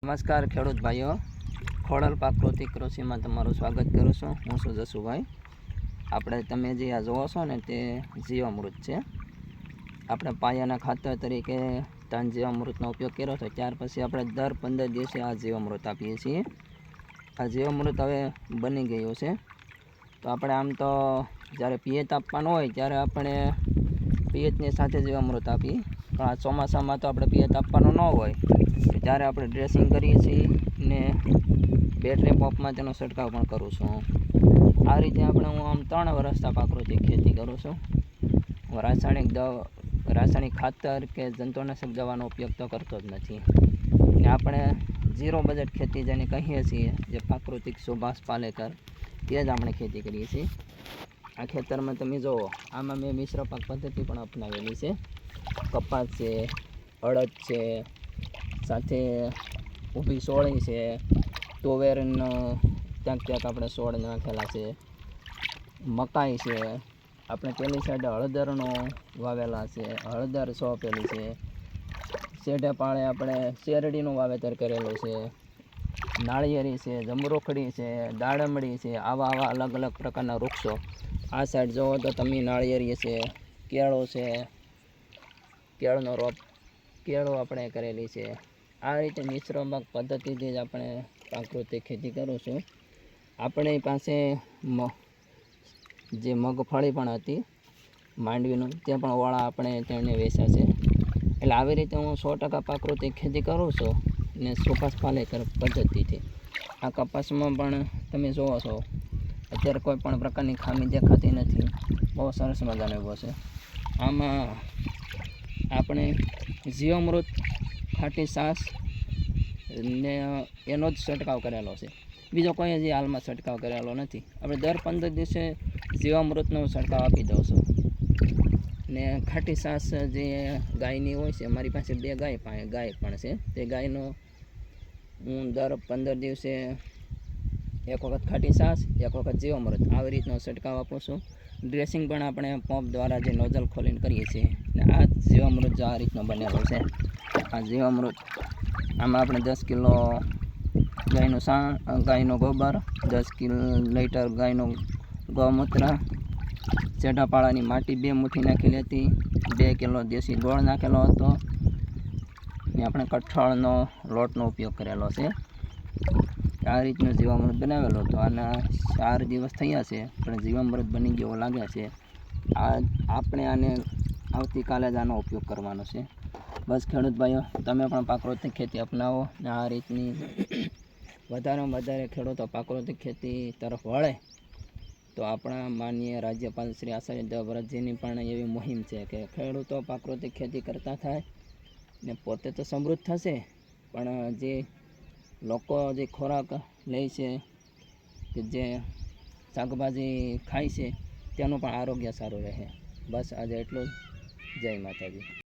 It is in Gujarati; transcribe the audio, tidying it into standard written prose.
નમસ્કાર ખેડૂત ભાઈઓ, ખોડલ પ્રાકૃતિક કૃષિમાં તમારું સ્વાગત કરું છું. હું છું જસુભાઈ. આપણે તમે જે આ જોવો છો ને તે જીવામૃત છે. આપણે પાયાના ખાતર તરીકે ધન જીવામૃતનો ઉપયોગ કર્યો છે. ત્યાર પછી આપણે દર 15 દિવસે આ જીવામૃત આપીએ છીએ. આ જીવામૃત હવે બની ગયું છે. તો આપણે આમ તો જ્યારે પિયત આપવાનું હોય ત્યારે આપણે પિયતની સાથે જીવામૃત આપીએ, પણ આ ચોમાસામાં તો આપણે પિયત આપવાનું ન હોય ત્યારે આપણે ડ્રેસિંગ કરીએ છીએ ને બેટરી પંપમાં તેનો છંટકાવ પણ કરું છું. આ રીતે હું આમ 3 વર્ષથી પ્રાકૃતિક ખેતી કરું છું. હું રાસાયણિક ખાતર કે જંતુનાશક દવાનો ઉપયોગ તો કરતો જ નથી. ને આપણે ઝીરો બજેટ ખેતી જેને કહીએ છીએ, જે પ્રાકૃતિક સુભાષ પાલેકર, તે જ આપણે ખેતી કરીએ છીએ. આ ખેતરમાં તમે જુઓ, આમાં મેં મિશ્ર પાક પદ્ધતિ પણ અપનાવેલી છે. કપાસ છે, અડદ છે, સાથે ઊભી સોળી છે, તુવેરનો ક્યાંક આપણે છોડ નાખેલા છે, મકાઈ છે, આપણે પેલી સાઈડ હળદરનો વાવેલા છે, હળદર સોંપેલી છે, શેઢે પાળે આપણે શેરડીનું વાવેતર કરેલું છે, નાળિયેરી છે, જમરૂખડી છે, દાડમડી છે, આવા અલગ અલગ પ્રકારના વૃક્ષો. આ સાઈડ જુઓ તો તમે નાળિયેરી છે, કેળો છે, કેળો આપણે કરેલી છે. આ રીતે મિશ્ર પાક પદ્ધતિથી જ આપણે પ્રાકૃતિક ખેતી કરું છું. આપણી પાસે જે મગફળી પણ હતી માંડવીનું, તે પણ વાળા આપણે તેને વેચ્યા છે. એટલે આવી રીતે હું 100% પ્રાકૃતિક ખેતી કરું છું ને સુભાષ પાલેકર પદ્ધતિથી. આ કપાસમાં પણ તમે જુઓ છો, અત્યારે કોઈ પણ પ્રકારની ખામી દેખાતી નથી. બહુ સરસ મજાનો એવો છે. આમાં આપણે જીવામૃત, ખાટી છાશ ને એનો જ છંટકાવ કરેલો છે. બીજો કોઈ હજી હાલમાં છંટકાવ કરેલો નથી. આપણે દર 15 દિવસે જીવામૃતનો છંટકાવ આપી દઉં છું. ને ખાટી છાશ જે ગાયની હોય છે, મારી પાસે 2 ગાય પણ છે. તે ગાયનો હું દર 15 દિવસે એક વખત ખાટી છાશ, એક વખત જીવામૃત આવી રીતનો છંટકાવ આપું છું. ડ્રેસિંગ પણ આપણે પંપ દ્વારા જે નોઝલ ખોલીને કરીએ છીએ. ને આ જીવામૃત જો આ રીતનો બનેલો છે. આ જીવામૃત આમાં આપણે 10 કિલો ગાયનું ગોબર, 10 લીટર ગાયનું ગૌમૂત્ર, ચેઢાપાળાની માટી 2 મુઠ્ઠી નાખેલી હતી, 2 કિલો દેશી ગોળ નાખેલો હતો ને આપણે કઠોળનો લોટનો ઉપયોગ કરેલો છે. આ રીતનું જીવામૃત બનાવેલું હતું. આના 4 દિવસ થયા છે, પણ જીવામૃત બની ગયો લાગે છે. આપણે આને આવતીકાલે જ આનો ઉપયોગ કરવાનો છે. બસ ખેડૂત ભાઈઓ, તમે પણ પ્રાકૃતિક ખેતી અપનાવો ને આ રીતની વધારેમાં વધારે ખેડૂતો પ્રાકૃતિક ખેતી તરફ વળે તો આપણા માનનીય રાજ્યપાલ શ્રી આચાર્ય દેવવ્રતજીની પણ એવી મુહિમ છે કે ખેડૂતો પ્રાકૃતિક ખેતી કરતા થાય ને પોતે તો સમૃદ્ધ થશે, પણ જે લોકો જે ખોરાક લે છે, કે જે શાકભાજી ખાય છે, તેનું પણ આરોગ્ય સારું રહે. બસ આજે એટલું જ. જય માતાજી.